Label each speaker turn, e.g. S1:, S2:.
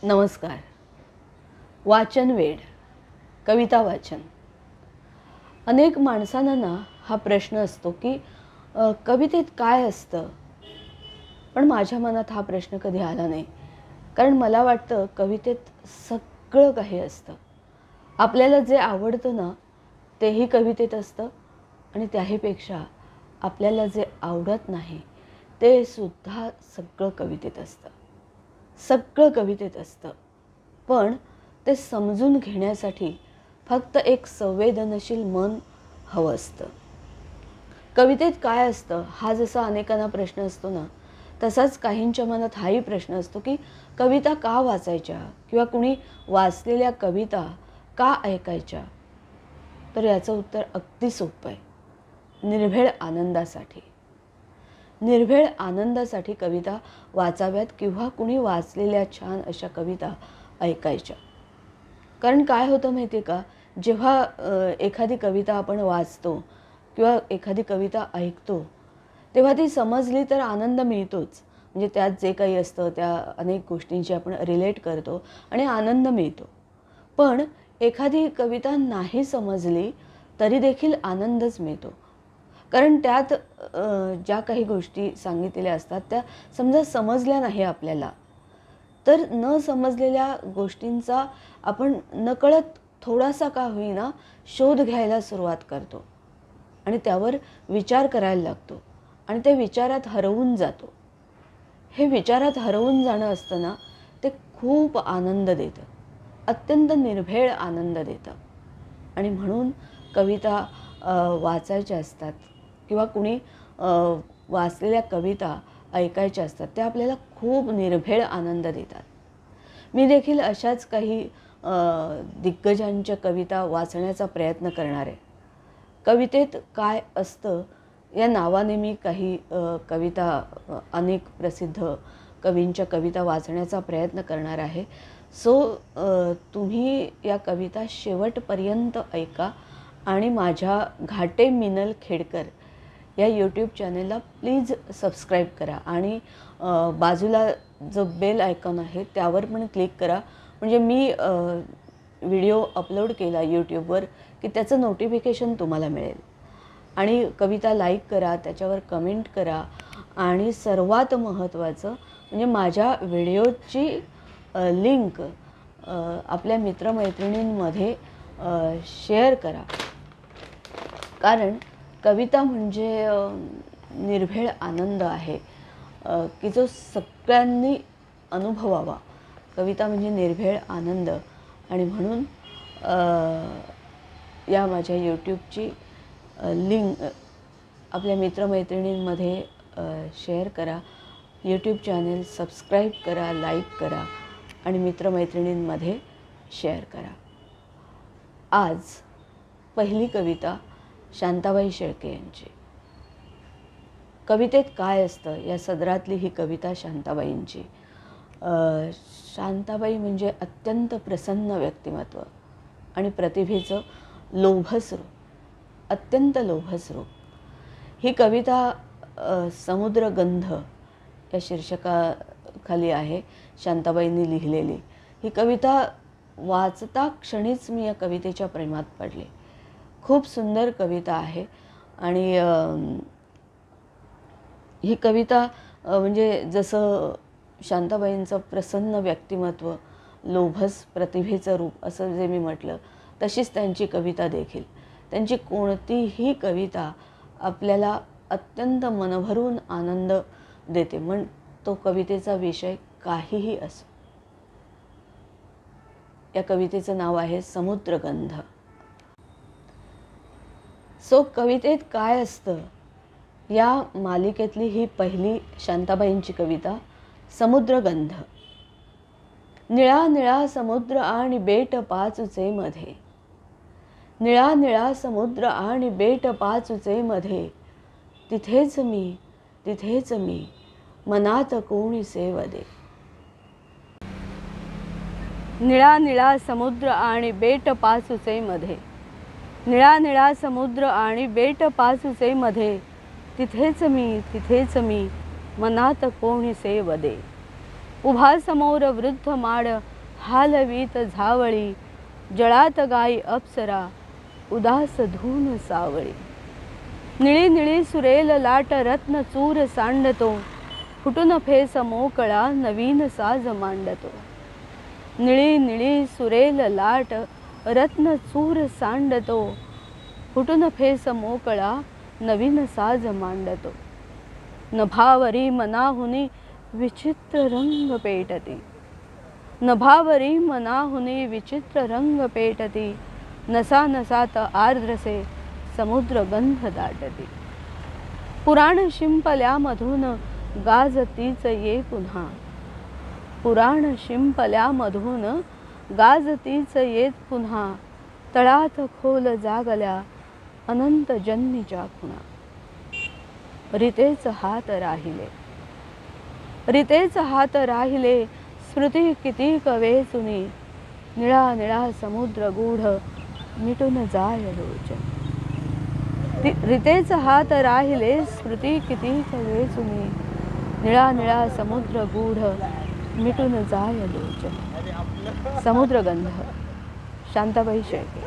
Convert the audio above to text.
S1: नमस्कार. वाचन वेड, कविता वाचन. अनेक माणसांना ना हा प्रश्न असतो की कवितेत काय असतं. पण माझ्या मनात हा प्रश्न कधी आला नाही, कारण मला वाटतं कवितेत सगळं काही असतं. आपल्याला जे आवडतं ना तेही कवितेत असतं, आणि त्याहीपेक्षा आपल्याला जे आवडत नाही ते सुद्धा सगळं कवितेत असतं. सगळं कवितेत असतं, पण ते समजून घेण्यासाठी फक्त एक संवेदनशील मन हवं असतं. कवितेत काय असतं हा जसा अनेकांना प्रश्न असतो ना, तसाच काहींच्या मनात हाही प्रश्न असतो की कविता का वाचायच्या किंवा कुणी वाचलेल्या कविता का ऐकायच्या. तर याचं उत्तर अगदी सोपं आहे. निर्भेळ आनंदासाठी. निर्भेळ आनंदासाठी कविता वाचाव्यात किंवा कुणी वाचलेल्या छान अशा कविता ऐकायच्या. कारण काय होतं माहिती आहे का, जेव्हा एखादी कविता आपण वाचतो किंवा एखादी कविता ऐकतो तेव्हा ती समजली तर आनंद मिळतोच. म्हणजे त्यात जे काही असतं त्या अनेक गोष्टींची आपण रिलेट करतो आणि आनंद मिळतो. पण एखादी कविता नाही समजली तरी देखील आनंदच मिळतो. कारण त्यात ज्या काही गोष्टी सांगितलेल्या असतात त्या समजा समजल्या नाही आपल्याला, तर न समजलेल्या गोष्टींचा आपण नकळत थोडासा का होईना शोध घ्यायला सुरुवात करतो आणि त्यावर विचार करायला लागतो आणि ते विचारात हरवून जातो. हे विचारात हरवून जाणं असतं ना, ते खूप आनंद देतं, अत्यंत निर्भेळ आनंद देतं. आणि म्हणून कविता वाचायच्या असतात किंवा कुणी वाचलेल्या कविता ऐकायच्या असतात, त्या आपल्याला खूप निर्भेळ आनंद देतात. मी देखील अशाच काही दिग्गजांच्या कविता वाचण्याचा प्रयत्न करणार आहे. कवितेत काय असतं या नावाने मी काही कविता, अनेक प्रसिद्ध कवींच्या कविता वाचण्याचा प्रयत्न करणार आहे. तुम्ही या कविता शेवटपर्यंत ऐका आणि माझ्या घाटे मिनल खेडकर या यूट्यूब चॅनेलला प्लीज सबस्क्राईब करा आणि बाजूला जो बेल आयकॉन आहे त्यावर पण क्लिक करा, म्हणजे मी व्हिडिओ अपलोड केला यूट्यूबवर की त्याचं नोटिफिकेशन तुम्हाला मिळेल. आणि कविता लाईक करा, त्याच्यावर कमेंट करा आणि सर्वात महत्त्वाचं म्हणजे माझ्या व्हिडिओची लिंक आपल्या मित्रमैत्रिणींमध्ये शेअर करा. कारण कविता म्हणजे निर्भेळ आनंद आहे की जो सगळ्यांनी अनुभवावा. कविता म्हणजे निर्भेळ आनंद. आणि म्हणून या माझ्या यूट्यूबची लिंक आपल्या मित्रमैत्रिणींमध्ये शेअर करा. यूट्यूब चॅनेल सबस्क्राईब करा, लाईक करा आणि मित्रमैत्रिणींमध्ये शेअर करा. आज पहिली कविता शांताबाई शेळके यांची. कवितेत काय असतं या सदरातली ही कविता शांताबाईंची. शांताबाई म्हणजे अत्यंत प्रसन्न व्यक्तिमत्व आणि प्रतिभेचं लोभस्वरूप, अत्यंत लोभस्वरूप. ही कविता समुद्रगंध या शीर्षकाखाली आहे, शांताबाईंनी लिहिलेली. ही कविता वाचता क्षणीच मी या कवितेच्या प्रेमात पडले. खूप सुंदर कविता आहे. आणि ही कविता म्हणजे जसं शांताबाईंचं प्रसन्न व्यक्तिमत्व, लोभस प्रतिभेचं रूप असं जे मी म्हटलं, तशीच त्यांची कविता देखील. त्यांची कोणतीही कविता आपल्याला अत्यंत मनभरून आनंद देते, मग तो कवितेचा विषय काहीही असो. या कवितेचं नाव आहे समुद्रगंध. कवितेत काय असतं या मालिकेतली ही पहिली शांताबाईंची कविता समुद्रगंध. निळा निळा समुद्र आणि बेट पाचुचे मध्ये, निळा निळा समुद्र आणि बेट पाचुचे मध्ये, तिथेच मी, तिथेच मी, मनात कोणी सेवदे. निळा निळा समुद्र आणि बेट पाचुचे मध्ये, निळा निळा समुद्र आणि बेट पाचुचे मध्ये, तिथेच मी, तिथेच मी, मनात कोणी सेवदे. उभा समोर वृद्ध माड हालवीत झावळी, जळात गाई अप्सरा उदास धून सावळी. निळी निळी सुरेल लाट रत्न चूर सांडतो, फुटून फेस मोकळा नवीन साज मांडतो. निळी निळी सुरेल लाट रत्न चूर सांडतो, फुटून फेस मोकळा नवीन साज मांडतो. नभावरी मनाहुनी विचित्र रंग पेटती, नभावरी मनाहुनी विचित्र रंग पेटती. नसा नसात आर्द्रसे समुद्र गंध दाटती. पुराण शिंपल्यामधून गाजतीच ये पुन्हा, पुराण शिंपल्यामधून गाजतीच येत पुन्हा. तळात खोल जागल्या अनंत जन्मीच्या खुणा. रीतेच हात राहिले, रीतेच हात राहिले स्मृती किती कवेचुनी. निळा निळा समुद्र गूढ मिटून जाय लोचन. रीतेच हात राहिले स्मृती किती कवेचुनी. निळा निळा समुद्र गूढ मिटून जाय लोचन. समुद्रगंध, शांताबाई शेळके.